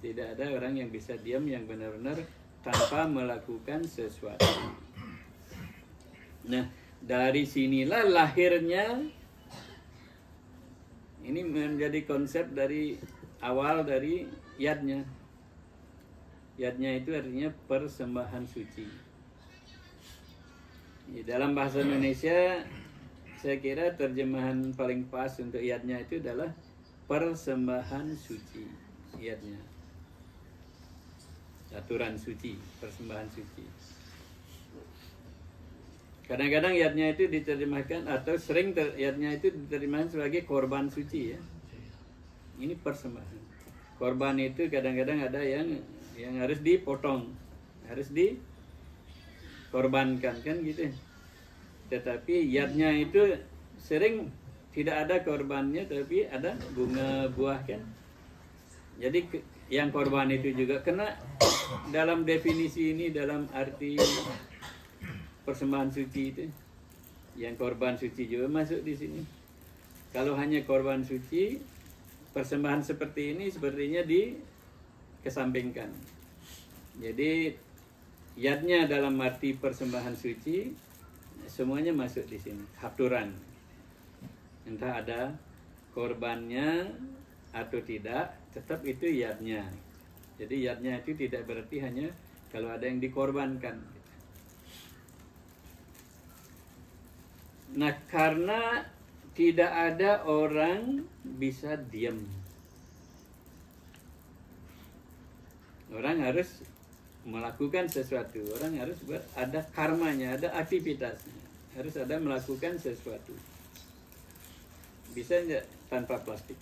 Tidak ada orang yang bisa diam yang benar-benar tanpa melakukan sesuatu. Nah, dari sinilah lahirnya, ini menjadi konsep dari awal dari yadnya. Yadnya itu artinya persembahan suci. Dalam bahasa Indonesia, saya kira terjemahan paling pas untuk yadnya itu adalah persembahan suci. Yadnya, aturan suci, persembahan suci. Kadang-kadang yadnya itu diterjemahkan atau sering yadnya itu diterjemahkan sebagai korban suci ya. Ini persembahan. Korban itu kadang-kadang ada yang harus dipotong, harus dikorbankan kan gitu. Tetapi yadnya itu sering tidak ada korbannya, tapi ada bunga buah kan. Jadi yang korban itu juga kena dalam definisi ini, dalam arti persembahan suci itu. Yang korban suci juga masuk di sini. Kalau hanya korban suci, persembahan seperti ini sepertinya dikesampingkan. Jadi yadnya dalam arti persembahan suci semuanya masuk di sini. Haturan, entah ada korbannya atau tidak, tetap itu yadnya. Jadi yadnya itu tidak berarti hanya kalau ada yang dikorbankan. Nah, karena tidak ada orang bisa diam, orang harus melakukan sesuatu. Orang harus ada karmanya, ada aktivitasnya, harus ada melakukan sesuatu. Bisa enggak tanpa plastik?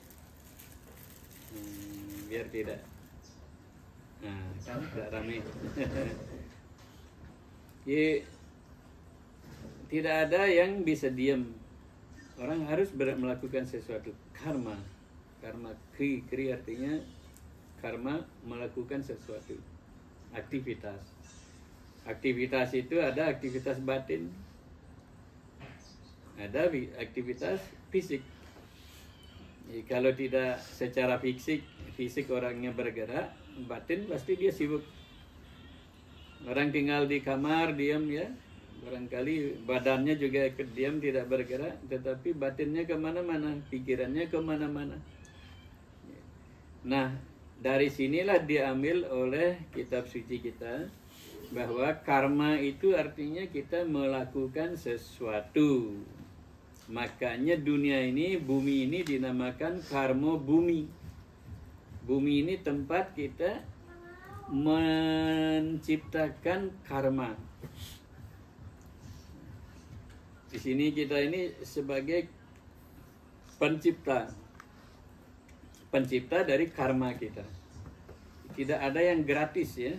Biar tidak, nah kan tidak ramai. Tidak ada yang bisa diam. Orang harus melakukan sesuatu. Karma, kri artinya karma, melakukan sesuatu. Aktivitas. Aktivitas itu ada aktivitas batin, ada aktivitas fisik. Jadi, kalau tidak secara fisik orangnya bergerak, batin pasti dia sibuk. Orang tinggal di kamar diam ya, barangkali badannya juga ikut diam, tidak bergerak, tetapi batinnya kemana-mana, pikirannya kemana-mana. Nah, dari sinilah diambil oleh kitab suci kita bahwa karma itu artinya kita melakukan sesuatu. Makanya dunia ini, bumi ini dinamakan karma bumi. Bumi ini tempat kita menciptakan karma. Di sini kita ini sebagai pencipta dari karma kita. Tidak ada yang gratis ya.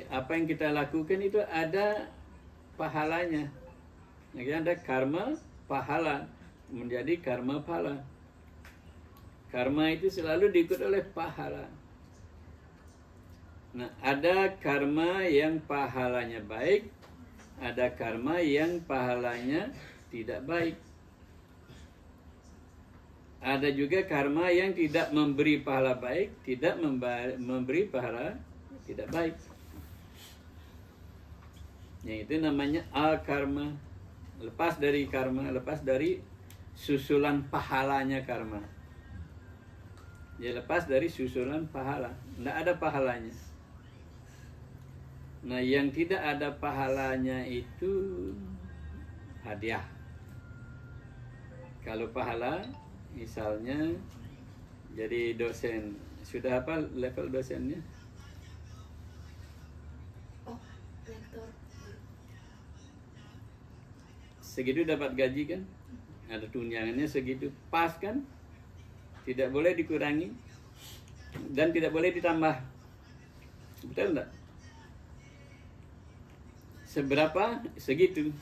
Apa yang kita lakukan itu ada pahalanya. Ada karma pahala, menjadi karma pahala. Karma itu selalu diikut oleh pahala. Nah, ada karma yang pahalanya baik, ada karma yang pahalanya tidak baik. Ada juga karma yang tidak memberi pahala baik, tidak memberi pahala tidak baik. Yang itu namanya al-karma. Lepas dari karma, lepas dari susulan pahalanya karma. Ya, lepas dari susulan pahala. Tidak ada pahalanya. Nah, yang tidak ada pahalanya itu hadiah. Kalau pahala, misalnya jadi dosen. Sudah apa level dosennya? Oh, lektor. Segitu dapat gaji kan? Ada tunjangannya segitu. Pas kan? Tidak boleh dikurangi. Dan tidak boleh ditambah. Betul enggak? Seberapa? Segitu.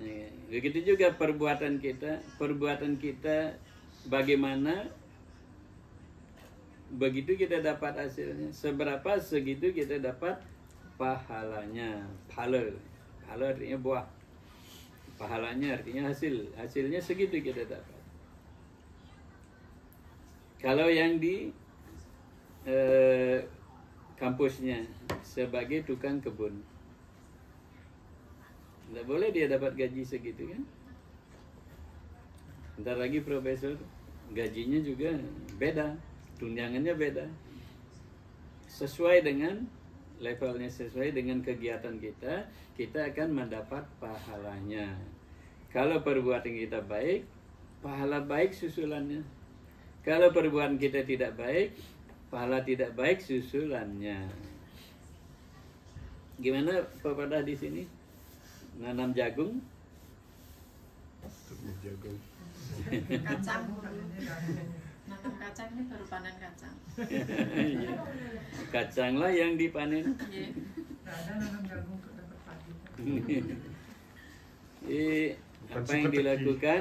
Nah, begitu juga perbuatan kita. Perbuatan kita bagaimana, begitu kita dapat hasilnya. Seberapa, segitu kita dapat pahalanya. Pahala artinya buah. Pahalanya artinya hasil. Hasilnya segitu kita dapat. Kalau yang kampusnya sebagai tukang kebun. Nggak boleh dia dapat gaji segitu kan? Ntar lagi profesor, gajinya juga beda, tunjangannya beda. Sesuai dengan levelnya, sesuai dengan kegiatan kita, kita akan mendapat pahalanya. Kalau perbuatan kita baik, pahala baik susulannya. Kalau perbuatan kita tidak baik, pahala tidak baik susulannya. Gimana Pak Pada di sini? Nanam jagung? Jagung. Kacang. Nanam kacang ini baru panen kacang. Iya. Kacanglah yang dipanen. Iya. Ada nanam jagung untuk dapat padi. Apa yang dilakukan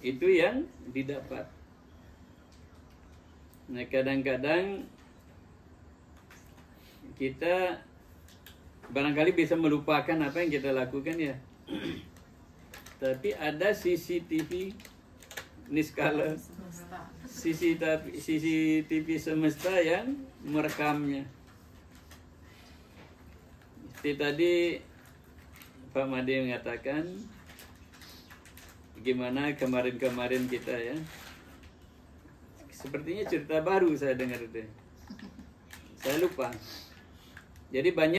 itu yang didapat. Nah, kadang-kadang kita barangkali bisa melupakan apa yang kita lakukan ya. Tapi ada CCTV niskala, CCTV semesta yang merekamnya. Seperti tadi Pak Made mengatakan gimana kemarin-kemarin kita ya. Sepertinya cerita baru saya dengar itu. Saya lupa. Jadi banyak